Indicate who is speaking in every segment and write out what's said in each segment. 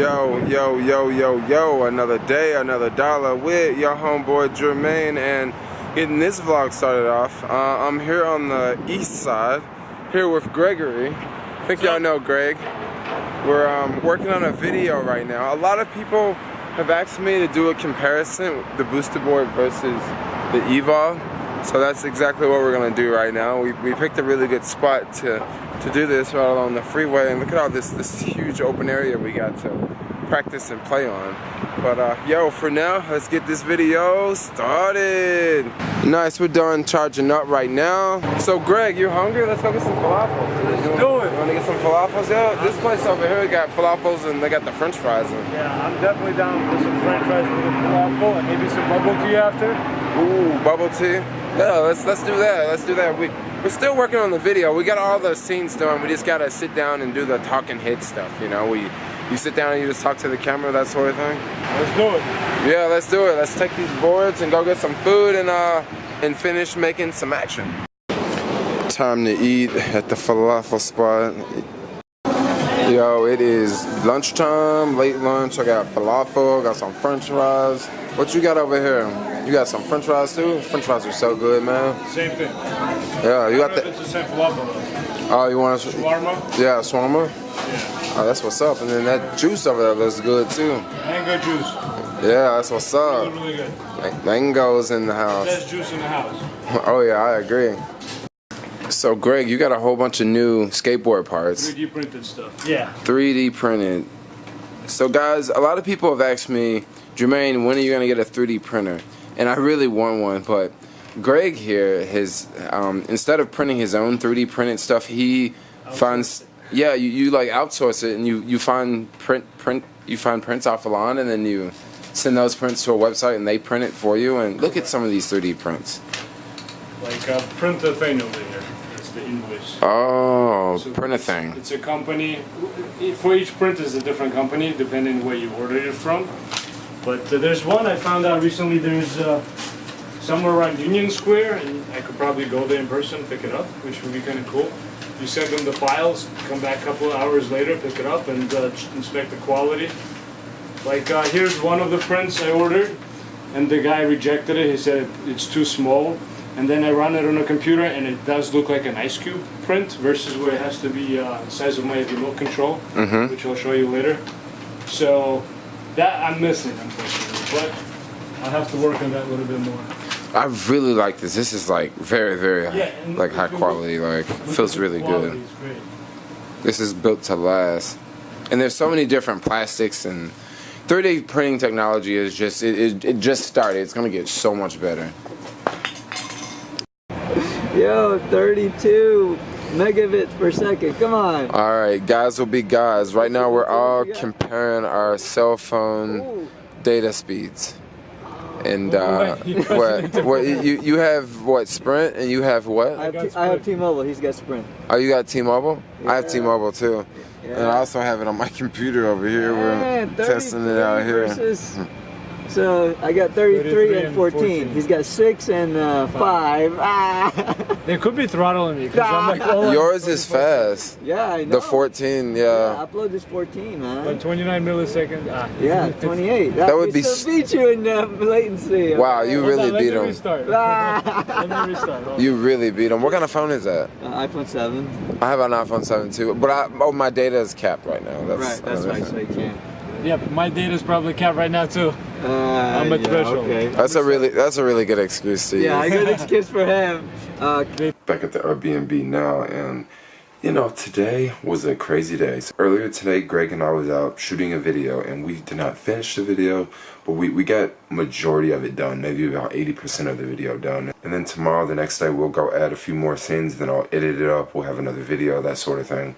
Speaker 1: Yo, another day, another dollar with your homeboy Jermaine, and getting this vlog started off. I'm here on the east side, here with Gregory. I think y'all know Greg. We're working on a video right now. A lot of people have asked me to do a comparison, the booster board versus the Evolve. So that's exactly what we're gonna do right now. We picked a really good spot to do this right along the freeway, and look at all this huge open area we got to practice and play on. But yo, for now, let's get this video started. Nice, we're done charging up right now. So Greg, you hungry? Let's go get some falafels.
Speaker 2: Let's do it.
Speaker 1: You wanna get some falafels? Yeah, this place over here got falafels and they got the French fries in.
Speaker 2: Yeah, I'm definitely down for some French fries with a falafel and maybe some bubble tea after.
Speaker 1: Ooh, bubble tea. Yeah, let's do that. Let's do that. We're still working on the video. We got all the scenes done. We just gotta sit down and do the talk and hit stuff. You know, you sit down and you just talk to the camera, that sort of thing.
Speaker 2: Let's do it.
Speaker 1: Yeah, let's do it. Let's take these boards and go get some food and finish making some action. Time to eat at the falafel spot. Yo, it is lunchtime, late lunch. I got falafel, got some French fries. What you got over here? You got some French fries too? French fries are so good, man.
Speaker 2: Same thing.
Speaker 1: Yeah, you got
Speaker 2: that. It's the same falafel.
Speaker 1: Oh, you want a
Speaker 2: shawarma?
Speaker 1: Yeah, shawarma.
Speaker 2: Yeah.
Speaker 1: Oh, that's what's up. And then that juice over there looks good too.
Speaker 2: Mango juice.
Speaker 1: Yeah, that's what's up.
Speaker 2: Really good.
Speaker 1: Mangoes in the house.
Speaker 2: Best juice in the house.
Speaker 1: Oh yeah, I agree. So Greg, you got a whole bunch of new skateboard parts.
Speaker 2: 3D printed stuff. Yeah.
Speaker 1: 3D printed. So guys, a lot of people have asked me, Jermaine, when are you gonna get a 3D printer? And I really want one, but Greg here has instead of printing his own 3D printed stuff, he finds you like outsource it, and you find prints off Ulan, and then you send those prints to a website and they print it for you. And look at some of these 3D prints.
Speaker 2: Like a printer thing over here. That's the invoice.
Speaker 1: Oh,
Speaker 2: so
Speaker 1: printer thing.
Speaker 2: It's a company. For each print is a different company depending where you ordered it from. But there's one I found out recently. There's somewhere around Union Square, and I could probably go there in person, pick it up, which would be kind of cool. You send them the files, come back a couple of hours later, pick it up, and inspect the quality. Like here's one of the prints I ordered, and the guy rejected it. He said it's too small. And then I run it on a computer, and it does look like an ice cube print versus where it has to be the size of my remote control, which I'll show you later. So that I'm missing, unfortunately, but I'll have to work on that a little bit more.
Speaker 1: I really like this. This is like very like high quality. Like feels really good. This is built to last. And there's so many different plastics, and 3D printing technology is just it just started. It's gonna get so much better.
Speaker 3: Yo, 32 megabits per second, come on.
Speaker 1: Alright, guys will be guys. Right now we're all comparing our cell phone data speeds. And what you have what, Sprint, and you have what?
Speaker 3: I have T-Mobile, he's got Sprint.
Speaker 1: Oh, you got T-Mobile?
Speaker 3: Yeah.
Speaker 1: I have T-Mobile too. Yeah. And I also have it on my computer over here. We're testing it out here.
Speaker 3: So I got 33 and 14. He's got 6 and 5.
Speaker 2: They could be throttling me because I'm like,
Speaker 1: yours is fast.
Speaker 3: Yeah, I know.
Speaker 1: The 14, yeah.
Speaker 3: Upload this 14, man.
Speaker 2: But 29 milliseconds.
Speaker 3: Yeah, 28.
Speaker 1: That would be
Speaker 3: beat you in latency.
Speaker 1: Wow, you really beat him.
Speaker 2: Let me restart.
Speaker 1: You really beat him. What kind of phone is that?
Speaker 3: iPhone 7.
Speaker 1: I have an iPhone 7 too, but my data is capped right now.
Speaker 3: That's right, so you can't.
Speaker 2: Yeah, but my data's probably capped right now too. I'm a threshold.
Speaker 3: Okay.
Speaker 1: That's a really good excuse to use.
Speaker 3: Yeah, a good excuse for him.
Speaker 1: Back at the Airbnb now, and you know, today was a crazy day. So earlier today, Greg and I was out shooting a video, and we did not finish the video, but we got majority of it done, maybe about 80% of the video done. And then tomorrow, the next day, we'll go add a few more scenes, then I'll edit it up, we'll have another video, that sort of thing.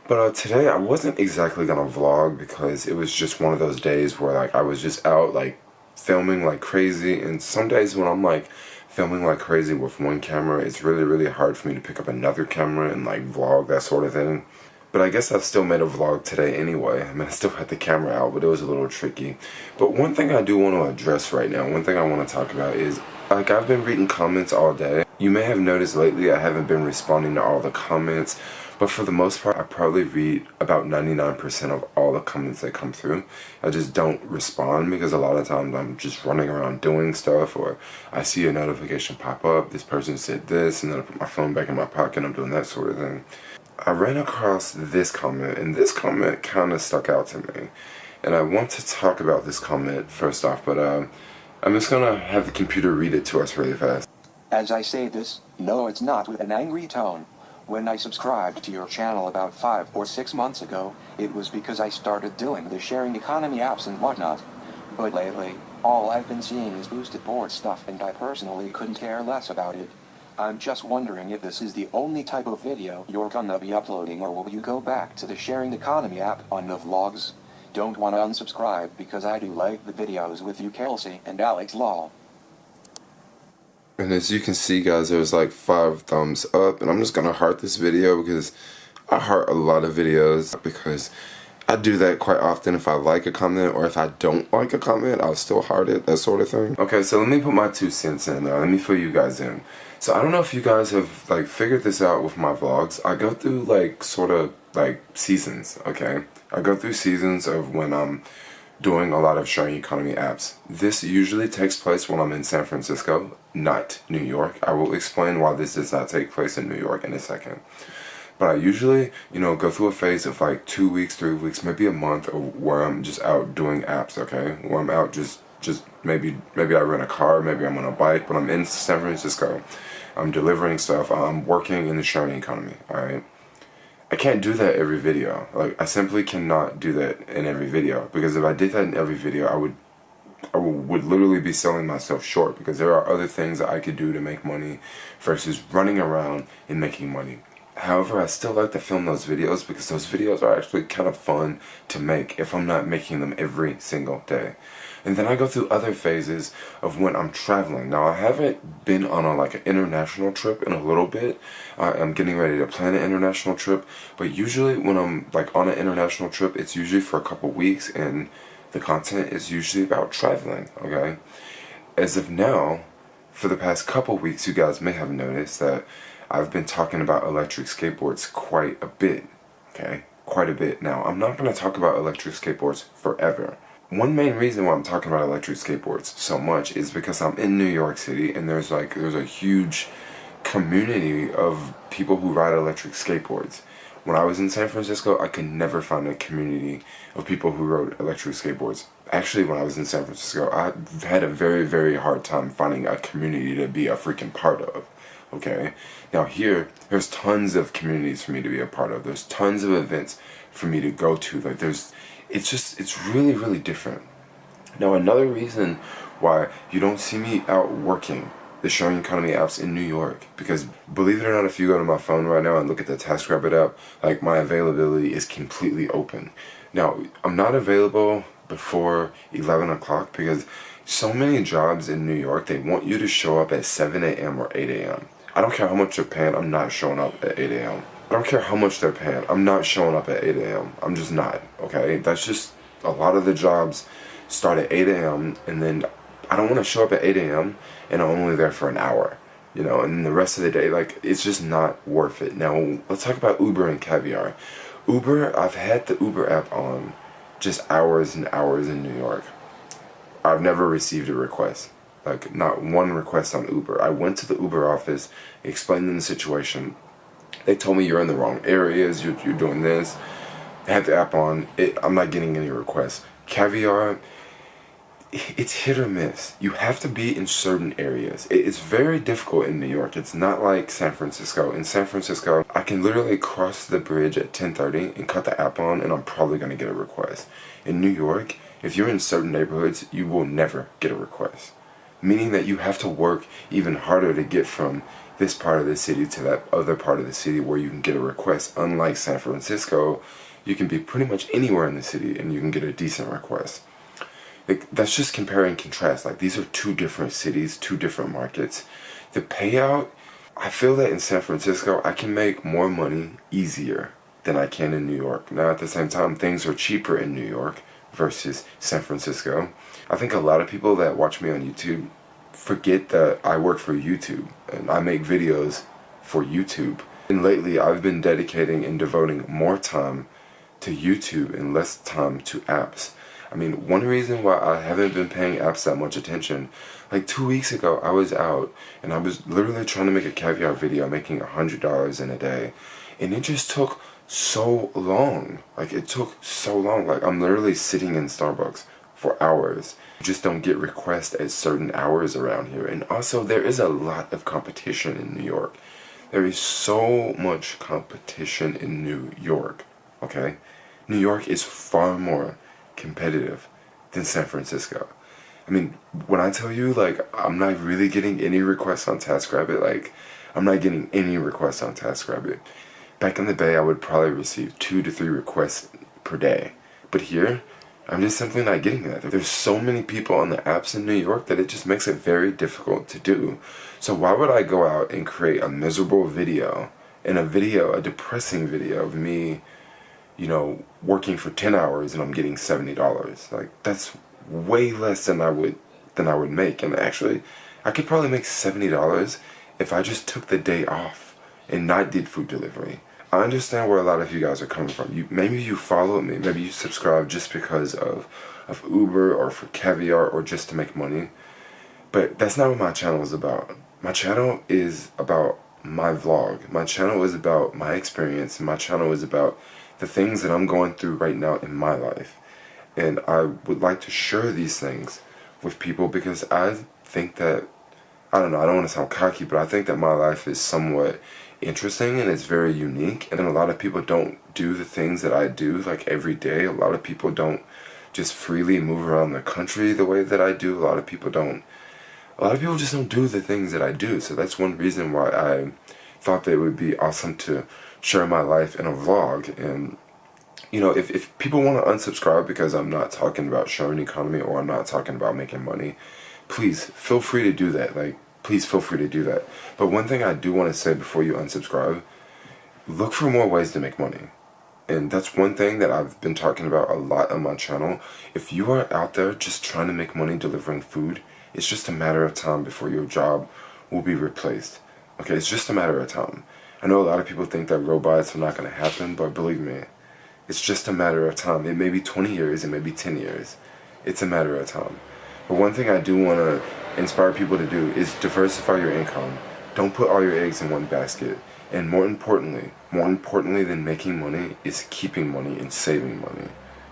Speaker 1: But today I wasn't exactly gonna vlog because it was just one of those days where like I was just out like filming like crazy, and some days when I'm like filming like crazy with one camera, it's really hard for me to pick up another camera and like vlog, that sort of thing. But I guess I still made a vlog today anyway. I mean, I still had the camera out, but it was a little tricky. But one thing I do want to address right now, one thing I want to talk about is, like, I've been reading comments all day. You may have noticed lately I haven't been responding to all the comments, But for the most part, I probably read about 99% of all the comments that come through. I just don't respond because a lot of times I'm just running around doing stuff, or I see a notification pop up, this person said this, and then I put my phone back in my pocket and I'm doing that sort of thing. I ran across this comment, and this comment kind of stuck out to me. And I want to talk about this comment first off, but I'm just gonna have the computer read it to us really fast.
Speaker 4: As I say this, no, it's not with an angry tone. When I subscribed to your channel about 5 or 6 months ago, it was because I started doing the sharing economy apps and whatnot. But lately, all I've been seeing is boosted board stuff, and I personally couldn't care less about it. I'm just wondering if this is the only type of video you're gonna be uploading, or will you go back to the sharing economy app on the vlogs? Don't wanna unsubscribe because I do like the videos with you, Kelsey and Alex Law.
Speaker 1: And as you can see, guys, there's like 5 thumbs up, and I'm just gonna heart this video because I heart a lot of videos, because I do that quite often. If I like a comment or if I don't like a comment, I'll still heart it, that sort of thing. Okay, so let me put my 2 cents in there. Let me fill you guys in. So I don't know if you guys have like figured this out with my vlogs. I go through like sort of like seasons, okay? I go through seasons of when I'm doing a lot of sharing economy apps. This usually takes place when I'm in San Francisco, not New York. I will explain why this does not take place in New York in a second. But I usually, go through a phase of like 2 weeks, 3 weeks, maybe a month of where I'm just out doing apps, okay? Where I'm out just maybe I rent a car, maybe I'm on a bike, but I'm in San Francisco. I'm delivering stuff. I'm working in the sharing economy, alright? I can't do that every video. Like, I simply cannot do that in every video, because if I did that in every video, I would literally be selling myself short, because there are other things that I could do to make money versus running around and making money. However, I still like to film those videos because those videos are actually kind of fun to make if I'm not making them every single day. And then I go through other phases of when I'm traveling. Now, I haven't been on an international trip in a little bit. I'm getting ready to plan an international trip. But usually when I'm like on an international trip, it's usually for a couple weeks, and the content is usually about traveling, okay? As of now, for the past couple weeks, you guys may have noticed that I've been talking about electric skateboards quite a bit, okay? Quite a bit. Now, I'm not going to talk about electric skateboards forever. One main reason why I'm talking about electric skateboards so much is because I'm in New York City, and there's a huge community of people who ride electric skateboards. When I was in San Francisco, I could never find a community of people who rode electric skateboards. Actually, when I was in San Francisco, I had a very, very hard time finding a community to be a freaking part of. Okay, now here, there's tons of communities for me to be a part of. There's tons of events for me to go to. Like, it's really, really different. Now, another reason why you don't see me out working the sharing economy apps in New York, because believe it or not, if you go to my phone right now and look at the TaskRabbit app, like, my availability is completely open. Now, I'm not available before 11 o'clock because so many jobs in New York, they want you to show up at 7 a.m. or 8 a.m. I don't care how much they're paying, I'm not showing up at 8 a.m. I don't care how much they're paying, I'm not showing up at 8 a.m. I'm just not, okay? That's just, a lot of the jobs start at 8 a.m. and then I don't want to show up at 8 a.m. and I'm only there for an hour, and the rest of the day, like, it's just not worth it. Now, let's talk about Uber and Caviar. Uber, I've had the Uber app on just hours and hours in New York. I've never received a request. Like, not one request on Uber. I went to the Uber office, explained them the situation. They told me you're in the wrong areas, you're doing this. I had the app on. I'm not getting any requests. Caviar, it's hit or miss. You have to be in certain areas. It's very difficult in New York. It's not like San Francisco. In San Francisco, I can literally cross the bridge at 10:30 and cut the app on, and I'm probably going to get a request. In New York, if you're in certain neighborhoods, you will never get a request. Meaning that you have to work even harder to get from this part of the city to that other part of the city where you can get a request. Unlike San Francisco, you can be pretty much anywhere in the city and you can get a decent request. Like, that's just compare and contrast. Like, these are 2 different cities, 2 different markets. The payout, I feel that in San Francisco, I can make more money easier than I can in New York. Now, at the same time, things are cheaper in New York versus San Francisco. I think a lot of people that watch me on YouTube forget that I work for YouTube and I make videos for YouTube. And lately, I've been dedicating and devoting more time to YouTube and less time to apps. I mean, one reason why I haven't been paying apps that much attention, like 2 weeks ago, I was out and I was literally trying to make a caviar video, making $100 in a day. And it just took so long. Like, it took so long. Like, I'm literally sitting in Starbucks for hours. You just don't get requests at certain hours around here. And also, there is a lot of competition in New York. There is so much competition in New York, okay? New York is far more competitive than San Francisco. I mean, when I tell you, like, I'm not really getting any requests on TaskRabbit, like, I'm not getting any requests on TaskRabbit. Back in the Bay, I would probably receive 2 to 3 requests per day. But here, I'm just simply not getting that. There's so many people on the apps in New York that it just makes it very difficult to do. So why would I go out and create a miserable video, and a depressing video of me, you know, working for 10 hours and I'm getting $70. Like, that's way less than I would make. And actually, I could probably make $70 if I just took the day off and not did food delivery. I understand where a lot of you guys are coming from. Maybe you followed me, maybe you subscribe just because of Uber or for caviar or just to make money. But that's not what my channel is about. My channel is about my vlog. My channel is about my experience. My channel is about the things that I'm going through right now in my life. And I would like to share these things with people because I think that, I don't know, I don't want to sound cocky, but I think that my life is somewhat interesting and it's very unique. And a lot of people don't do the things that I do, like, every day. A lot of people don't just freely move around the country the way that I do. A lot of people just don't do the things that I do. So that's one reason why I thought that it would be awesome to share my life in a vlog. And, you know, if people want to unsubscribe because I'm not talking about sharing economy or I'm not talking about making money, please feel free to do that. Like, please feel free to do that. But one thing I do want to say before you unsubscribe, look for more ways to make money. And that's one thing that I've been talking about a lot on my channel. If you are out there just trying to make money delivering food, it's just a matter of time before your job will be replaced. Okay, it's just a matter of time. I know a lot of people think that robots are not going to happen, but believe me, it's just a matter of time. It may be 20 years, it may be 10 years. It's a matter of time. But one thing I do want to inspire people to do is diversify your income. Don't put all your eggs in one basket. And more importantly than making money is keeping money and saving money.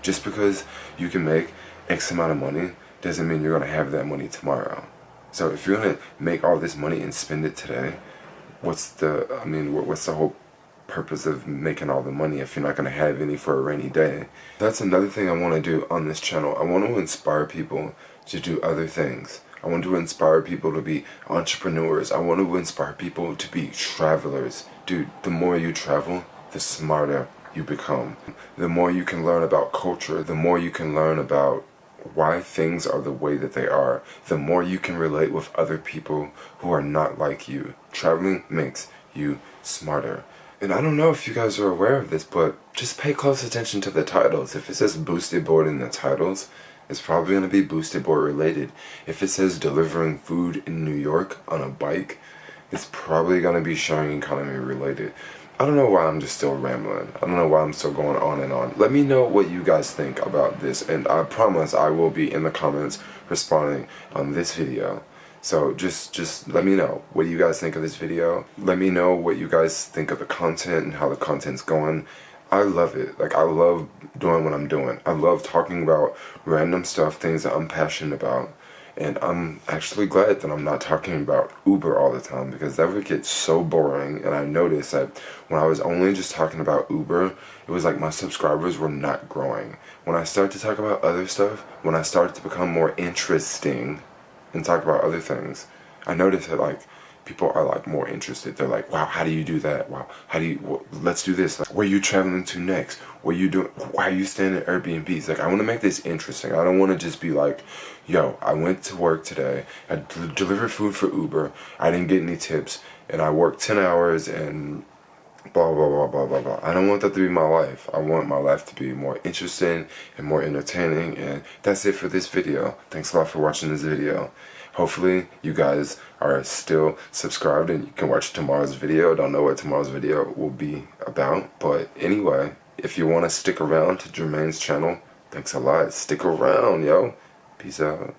Speaker 1: Just because you can make X amount of money doesn't mean you're going to have that money tomorrow. So if you're going to make all this money and spend it today, what's the whole purpose of making all the money if you're not going to have any for a rainy day? That's another thing I want to do on this channel. I want to inspire people to do other things. I want to inspire people to be entrepreneurs. I want to inspire people to be travelers. Dude, the more you travel, the smarter you become. The more you can learn about culture, the more you can learn about why things are the way that they are, the more you can relate with other people who are not like you. Traveling makes you smarter. And I don't know if you guys are aware of this, but just pay close attention to the titles. If it says boosted board in the titles, it's probably going to be boosted board related. If it says delivering food in New York on a bike, it's probably going to be sharing economy related. I don't know why I'm just still rambling. I don't know why I'm still going on and on. Let me know what you guys think about this, and I promise I will be in the comments responding on this video. So just let me know what you guys think of this video. Let me know what you guys think of the content and how the content's going. I love it. Like, I love doing what I'm doing. I love talking about random stuff, things that I'm passionate about. And I'm actually glad that I'm not talking about Uber all the time, because that would get so boring. And I noticed that when I was only just talking about Uber, it was like my subscribers were not growing. When I started to talk about other stuff, when I started to become more interesting and talk about other things, I noticed that, like, people are, like, more interested. They're like, wow, how do you do that? Wow, let's do this. Like, where are you traveling to next? What are you doing? Why are you staying at Airbnbs? Like, I want to make this interesting. I don't want to just be like, yo, I went to work today. I delivered food for Uber. I didn't get any tips. And I worked 10 hours and blah blah blah blah blah blah. I don't want that to be my life. I want my life to be more interesting and more entertaining. And that's it for this video. Thanks a lot for watching this video. Hopefully you guys are still subscribed and you can watch tomorrow's video. Don't know what tomorrow's video will be about, but anyway, if you want to stick around to Jermaine's channel, thanks a lot. Stick around, yo. Peace out.